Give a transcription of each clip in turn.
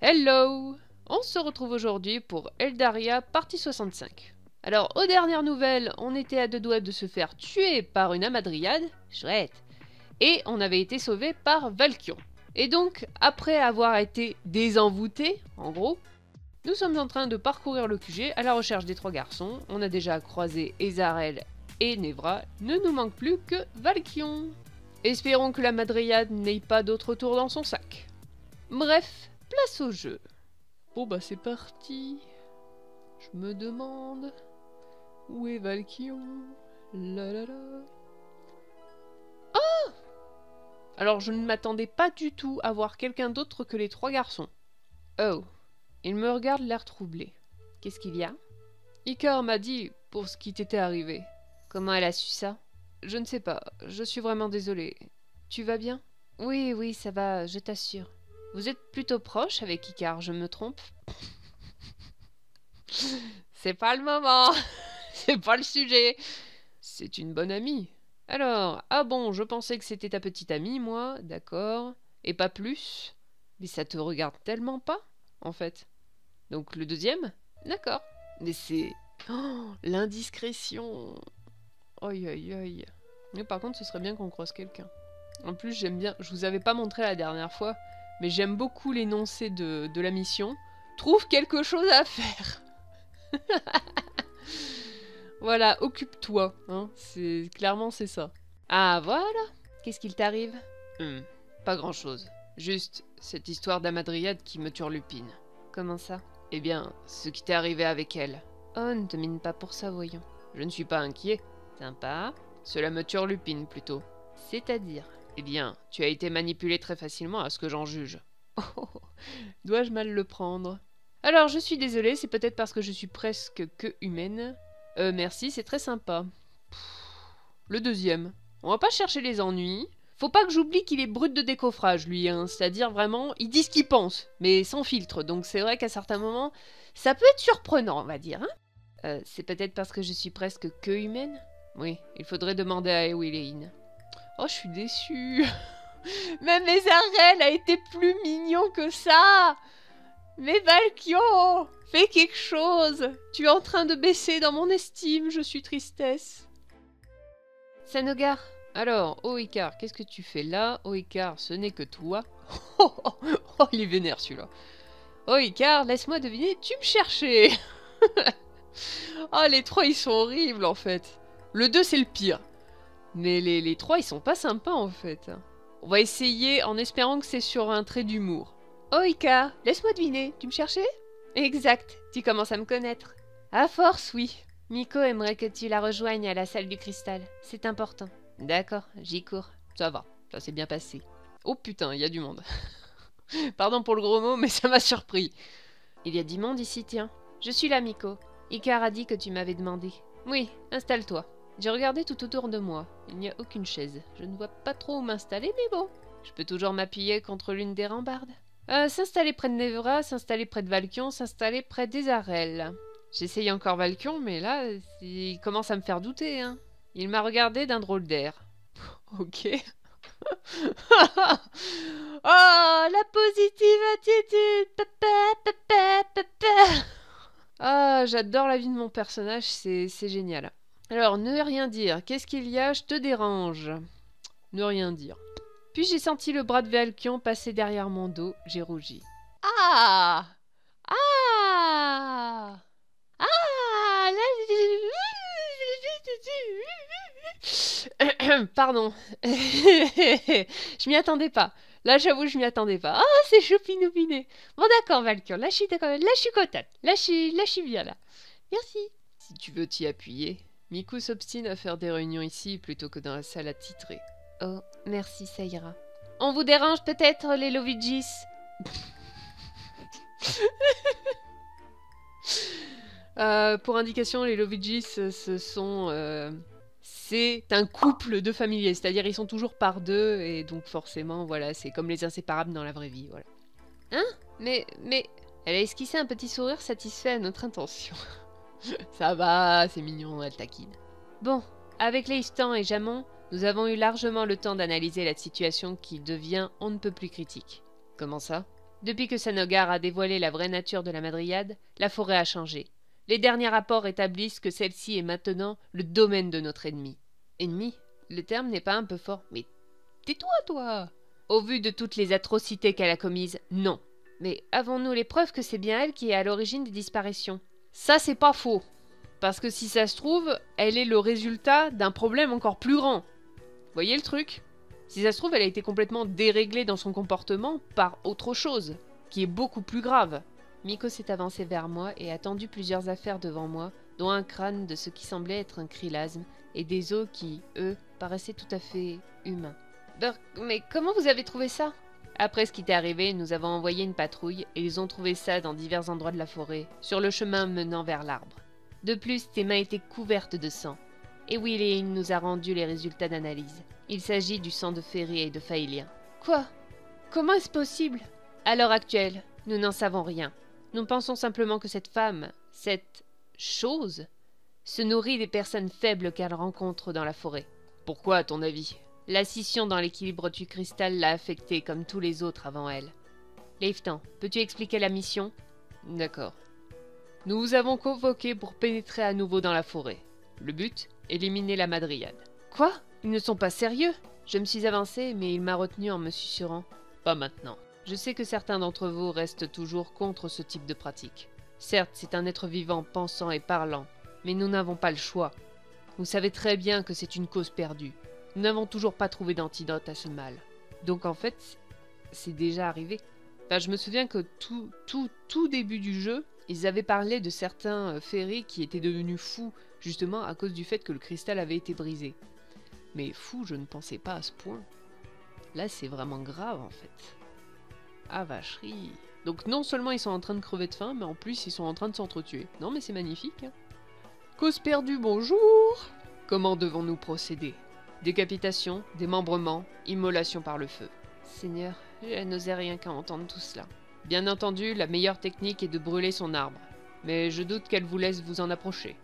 Hello! On se retrouve aujourd'hui pour Eldaria partie 65. Alors, aux dernières nouvelles, on était à deux doigts de se faire tuer par une amadriade, chouette, et on avait été sauvé par Valkion. Et donc, après avoir été désenvoûté, en gros, nous sommes en train de parcourir le QG à la recherche des trois garçons. On a déjà croisé Ezarel et Nevra, ne nous manque plus que Valkion. Espérons que la madriade n'ait pas d'autres tours dans son sac. Bref, place au jeu. Bon bah c'est parti. Je me demande... Où est Valkion? La la la. Oh! Alors je ne m'attendais pas du tout à voir quelqu'un d'autre que les trois garçons. Oh. Il me regarde l'air troublé. Qu'est-ce qu'il y a? Icar m'a dit pour ce qui t'était arrivé. Comment elle a su ça? Je ne sais pas, je suis vraiment désolée. Tu vas bien? Oui, oui, ça va, je t'assure. Vous êtes plutôt proche avec Icar, je me trompe? C'est pas le moment. C'est pas le sujet. C'est une bonne amie. Alors, ah bon, je pensais que c'était ta petite amie, moi, d'accord. Et pas plus. Mais ça te regarde tellement pas, en fait. Donc le deuxième? D'accord. Mais c'est... Oh, l'indiscrétion. Aïe, aïe, aïe. Mais par contre, ce serait bien qu'on croise quelqu'un. En plus, j'aime bien... Je vous avais pas montré la dernière fois, mais j'aime beaucoup l'énoncé de la mission. Trouve quelque chose à faire. Voilà, occupe-toi. Hein. Clairement, c'est ça. Ah, voilà. Qu'est-ce qu'il t'arrive? Pas grand-chose. Juste cette histoire d'amadriade qui me turlupine. Comment ça? Eh bien, ce qui t'est arrivé avec elle. Oh, ne te mine pas pour ça, voyons. Je ne suis pas inquiet. Sympa. Cela me turlupine plutôt. C'est-à-dire? Eh bien, tu as été manipulé très facilement à ce que j'en juge. Oh, dois-je mal le prendre? Alors, je suis désolée, c'est peut-être parce que je suis presque que humaine. Merci, c'est très sympa. Le deuxième. On va pas chercher les ennuis. Faut pas que j'oublie qu'il est brut de décoffrage, lui, hein. C'est-à-dire vraiment, il dit ce qu'il pense, mais sans filtre. Donc c'est vrai qu'à certains moments, ça peut être surprenant, on va dire. Hein. C'est peut-être parce que je suis presque que humaine? Oui, il faudrait demander à Eweline. Oh, je suis déçue. Même Ezarel a été plus mignon que ça. Mais Valkion, fais quelque chose. Tu es en train de baisser dans mon estime, je suis tristesse. Sanogar. Alors, Oikar, qu'est-ce que tu fais là? Oikar, ce n'est que toi. Oh, il est vénère celui-là. Oikar, laisse-moi deviner, tu me cherchais. Oh, les trois, ils sont horribles en fait. Le 2, c'est le pire. Mais les trois, ils sont pas sympas en fait. On va essayer en espérant que c'est sur un trait d'humour. Oikar, laisse-moi deviner, tu me cherchais? Exact, tu commences à me connaître. À force, oui. Miko aimerait que tu la rejoignes à la salle du cristal. C'est important. D'accord, j'y cours. Ça va, ça s'est bien passé. Oh putain, il y a du monde. Pardon pour le gros mot, mais ça m'a surpris. Il y a du monde ici, tiens. Je suis là, Miko. Icar a dit que tu m'avais demandé. Oui, installe-toi. J'ai regardé tout autour de moi. Il n'y a aucune chaise. Je ne vois pas trop où m'installer, mais bon. Je peux toujours m'appuyer contre l'une des rambardes. S'installer près de Nevra, s'installer près de Valkion, s'installer près d'Ezarel. J'essaye encore Valkion, mais là, il commence à me faire douter, hein. Il m'a regardé d'un drôle d'air. Ok. Oh, la positive attitude. Papa, papa, papa. Ah, j'adore la vie de mon personnage, c'est génial. Alors, ne rien dire. Qu'est-ce qu'il y a? Je te dérange. Ne rien dire. Puis j'ai senti le bras de Valkion passer derrière mon dos. J'ai rougi. Ah! Ah! Ah! Pardon. Je m'y attendais pas. Là, j'avoue, je m'y attendais pas. Ah, c'est choupinoupiné. Bon, d'accord, Valkyrie. Là, je suis contente. Là, je suis bien, là. Merci. Si tu veux t'y appuyer, Miku s'obstine à faire des réunions ici plutôt que dans la salle à titrer. Oh, merci, ça ira. On vous dérange peut-être, les Lovigis? Pour indication, les Lovigis, ce sont... c'est un couple de familiers, c'est-à-dire ils sont toujours par deux, et donc forcément, voilà, c'est comme les inséparables dans la vraie vie, voilà. Hein? Mais... Elle a esquissé un petit sourire satisfait à notre intention. Ça va, c'est mignon, elle taquine. Bon, avec Leistan et Jamon, nous avons eu largement le temps d'analyser la situation qui devient on ne peut plus critique. Comment ça? Depuis que Sanogar a dévoilé la vraie nature de la Madriade, la forêt a changé. Les derniers rapports établissent que celle-ci est maintenant le domaine de notre ennemi. Ennemi? Le terme n'est pas un peu fort, mais tais-toi, toi! Au vu de toutes les atrocités qu'elle a commises, non. Mais avons-nous les preuves que c'est bien elle qui est à l'origine des disparitions? Ça, c'est pas faux. Parce que si ça se trouve, elle est le résultat d'un problème encore plus grand. Voyez le truc? Si ça se trouve, elle a été complètement déréglée dans son comportement par autre chose, qui est beaucoup plus grave. Miko s'est avancé vers moi et a tendu plusieurs affaires devant moi, dont un crâne de ce qui semblait être un chrylasme, et des os qui, eux, paraissaient tout à fait humains. Burk, mais comment vous avez trouvé ça? Après ce qui t'est arrivé, nous avons envoyé une patrouille, et ils ont trouvé ça dans divers endroits de la forêt, sur le chemin menant vers l'arbre. De plus, tes mains étaient couvertes de sang. Et Willy nous a rendu les résultats d'analyse. Il s'agit du sang de Ferry et de Faélien. Quoi? Comment est-ce possible? À l'heure actuelle, nous n'en savons rien. Nous pensons simplement que cette femme, cette chose, se nourrit des personnes faibles qu'elle rencontre dans la forêt. Pourquoi, à ton avis? La scission dans l'équilibre du cristal l'a affectée comme tous les autres avant elle. Leiftan, peux-tu expliquer la mission? D'accord. Nous vous avons convoqué pour pénétrer à nouveau dans la forêt. Le but? Éliminer la Madriade. Quoi? Ils ne sont pas sérieux? Je me suis avancée, mais il m'a retenu en me susurrant. Pas maintenant. Je sais que certains d'entre vous restent toujours contre ce type de pratique. Certes, c'est un être vivant, pensant et parlant, mais nous n'avons pas le choix. Vous savez très bien que c'est une cause perdue. Nous n'avons toujours pas trouvé d'antidote à ce mal. Donc en fait, c'est déjà arrivé. Enfin, je me souviens que tout début du jeu, ils avaient parlé de certains Ferry qui étaient devenus fous, justement à cause du fait que le cristal avait été brisé. Mais fou, je ne pensais pas à ce point. Là, c'est vraiment grave, en fait. Ah, vacherie. Donc non seulement ils sont en train de crever de faim, mais en plus ils sont en train de s'entretuer. Non, mais c'est magnifique. Hein. Cause perdue, bonjour. Comment devons-nous procéder? Décapitation, démembrement, immolation par le feu. Seigneur, je n'osais rien qu'à entendre tout cela. Bien entendu, la meilleure technique est de brûler son arbre. Mais je doute qu'elle vous laisse vous en approcher.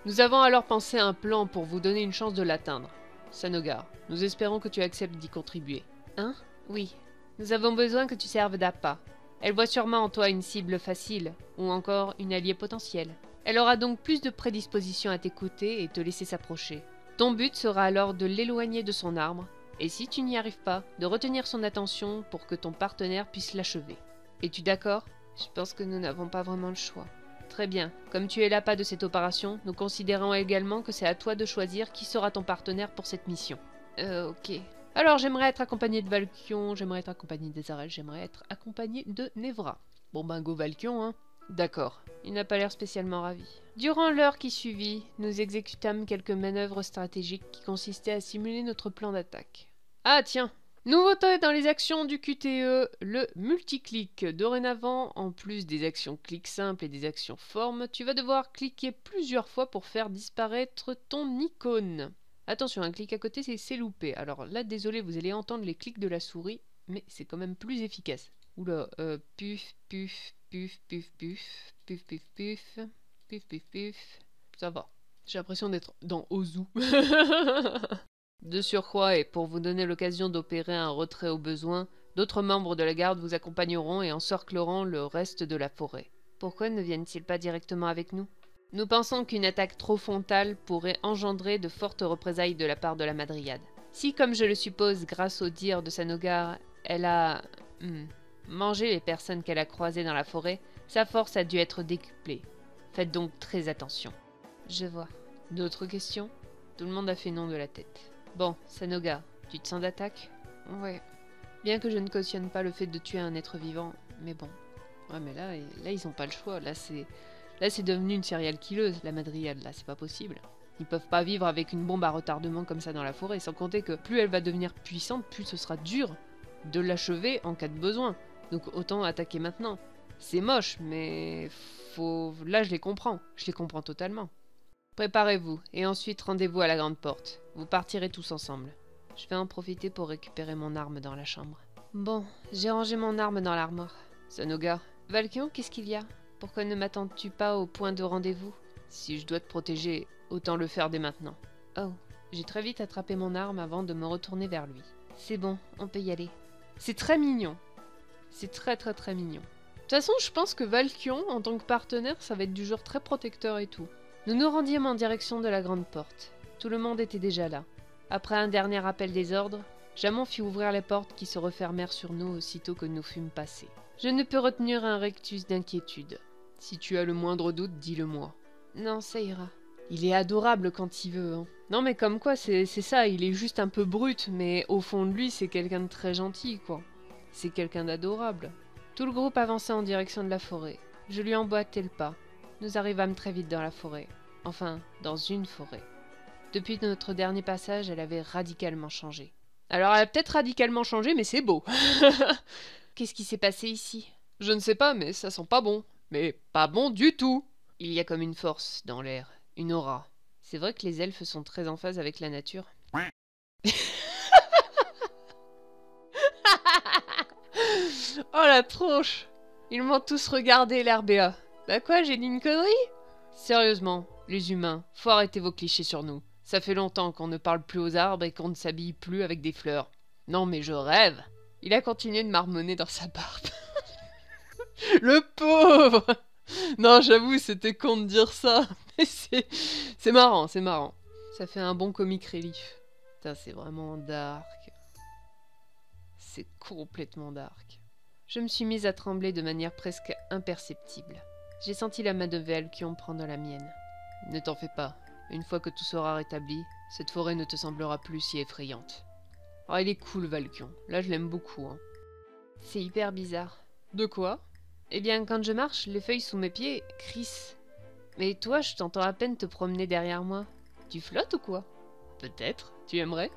Nous avons alors pensé à un plan pour vous donner une chance de l'atteindre. Sanogar, nous espérons que tu acceptes d'y contribuer. Hein? Oui. Nous avons besoin que tu serves d'appât. Elle voit sûrement en toi une cible facile, ou encore une alliée potentielle. Elle aura donc plus de prédisposition à t'écouter et te laisser s'approcher. Ton but sera alors de l'éloigner de son arbre, et si tu n'y arrives pas, de retenir son attention pour que ton partenaire puisse l'achever. Es-tu d'accord? Je pense que nous n'avons pas vraiment le choix. Très bien. Comme tu es l'appât de cette opération, nous considérons également que c'est à toi de choisir qui sera ton partenaire pour cette mission. Ok. Alors, j'aimerais être accompagné de Valkion, j'aimerais être accompagné d'Ezarel, j'aimerais être accompagné de Nevra. Bon ben, go Valkion, hein. D'accord. Il n'a pas l'air spécialement ravi. Durant l'heure qui suivit, nous exécutâmes quelques manœuvres stratégiques qui consistaient à simuler notre plan d'attaque. Ah tiens! Nouveauté dans les actions du QTE, le multiclic. Dorénavant, en plus des actions clic simples et des actions formes, tu vas devoir cliquer plusieurs fois pour faire disparaître ton icône. Attention, un clic à côté, c'est loupé. Alors là, désolé, vous allez entendre les clics de la souris, mais c'est quand même plus efficace. Oula, puf, puf, puf, puf, puf, puf, puf, puf, puf, puf, puf. Ça va. J'ai l'impression d'être dans Ozu. De surcroît, et pour vous donner l'occasion d'opérer un retrait au besoin, d'autres membres de la garde vous accompagneront et encercleront le reste de la forêt. Pourquoi ne viennent-ils pas directement avec nous? Nous pensons qu'une attaque trop frontale pourrait engendrer de fortes représailles de la part de la Madriade. Si, comme je le suppose, grâce au dire de Sanogar, elle a mangé les personnes qu'elle a croisées dans la forêt, sa force a dû être décuplée. Faites donc très attention. Je vois. D'autres questions? Tout le monde a fait non de la tête. Bon, Sanogar, tu te sens d'attaque? Ouais. Bien que je ne cautionne pas le fait de tuer un être vivant, mais bon. Ouais, mais là ils ont pas le choix. Là, c'est devenu une serial killeuse, la Madriade. Là, c'est pas possible. Ils peuvent pas vivre avec une bombe à retardement comme ça dans la forêt, sans compter que plus elle va devenir puissante, plus ce sera dur de l'achever en cas de besoin. Donc autant attaquer maintenant. C'est moche, mais faut... Là, je les comprends. Je les comprends totalement. Préparez-vous, et ensuite rendez-vous à la grande porte. Vous partirez tous ensemble. Je vais en profiter pour récupérer mon arme dans la chambre. Bon, j'ai rangé mon arme dans l'armoire. Sanogar, Valkion, qu'est-ce qu'il y a? Pourquoi ne m'attends-tu pas au point de rendez-vous? Si je dois te protéger, autant le faire dès maintenant. Oh, j'ai très vite attrapé mon arme avant de me retourner vers lui. C'est bon, on peut y aller. C'est très mignon. C'est très très très mignon. De toute façon, je pense que Valkion, en tant que partenaire, ça va être du genre très protecteur et tout. Nous nous rendîmes en direction de la grande porte. Tout le monde était déjà là. Après un dernier rappel des ordres, Jamon fit ouvrir les portes qui se refermèrent sur nous aussitôt que nous fûmes passés. Je ne peux retenir un rectus d'inquiétude. Si tu as le moindre doute, dis-le-moi. Non, ça ira. Il est adorable quand il veut, hein. Non mais comme quoi, c'est ça, il est juste un peu brut, mais au fond de lui, c'est quelqu'un de très gentil, quoi. C'est quelqu'un d'adorable. Tout le groupe avançait en direction de la forêt. Je lui emboîtai le pas. Nous arrivâmes très vite dans la forêt. Enfin, dans une forêt. Depuis notre dernier passage, elle avait radicalement changé. Alors elle a peut-être radicalement changé, mais c'est beau. Qu'est-ce qui s'est passé ici? Je ne sais pas, mais ça sent pas bon. Mais pas bon du tout. Il y a comme une force dans l'air, une aura. C'est vrai que les elfes sont très en phase avec la nature. Oh la tronche! Ils m'ont tous regardé, l'RBA. Bah quoi, j'ai dit une connerie? Sérieusement, les humains, faut arrêter vos clichés sur nous. Ça fait longtemps qu'on ne parle plus aux arbres et qu'on ne s'habille plus avec des fleurs. Non mais je rêve! Il a continué de marmonner dans sa barbe. Le pauvre! Non, j'avoue, c'était con de dire ça. Mais c'est marrant, c'est marrant. Ça fait un bon comic relief. Putain, c'est vraiment dark. C'est complètement dark. Je me suis mise à trembler de manière presque imperceptible. J'ai senti la main de Valkion prendre la mienne. Ne t'en fais pas. Une fois que tout sera rétabli, cette forêt ne te semblera plus si effrayante. Oh, il est cool, Valkion. Là, je l'aime beaucoup, hein. C'est hyper bizarre. De quoi? Eh bien, quand je marche, les feuilles sous mes pieds crissent. Mais toi, je t'entends à peine te promener derrière moi. Tu flottes ou quoi? Peut-être. Tu aimerais?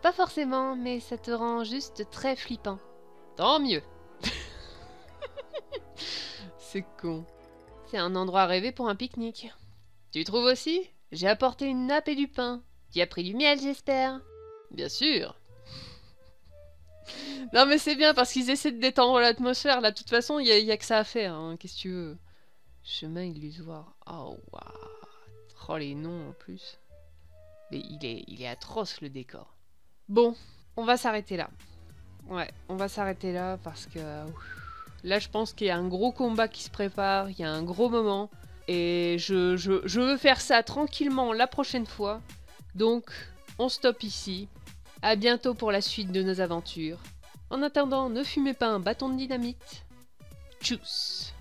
Pas forcément, mais ça te rend juste très flippant. Tant mieux. C'est con. C'est un endroit rêvé pour un pique-nique. Tu trouves aussi? J'ai apporté une nappe et du pain. Tu as pris du miel, j'espère? Bien sûr. Non mais c'est bien parce qu'ils essaient de détendre l'atmosphère. Là, de toute façon, il y a que ça à faire. Hein. Qu'est-ce que tu veux? Chemin illusoire. Oh, waouh. Oh, les noms en plus. Mais il est atroce le décor. Bon, on va s'arrêter là. Ouais, on va s'arrêter là parce que... Là, je pense qu'il y a un gros combat qui se prépare. Il y a un gros moment. Et je veux faire ça tranquillement la prochaine fois. Donc, on stoppe ici. À bientôt pour la suite de nos aventures. En attendant, ne fumez pas un bâton de dynamite. Tchuss!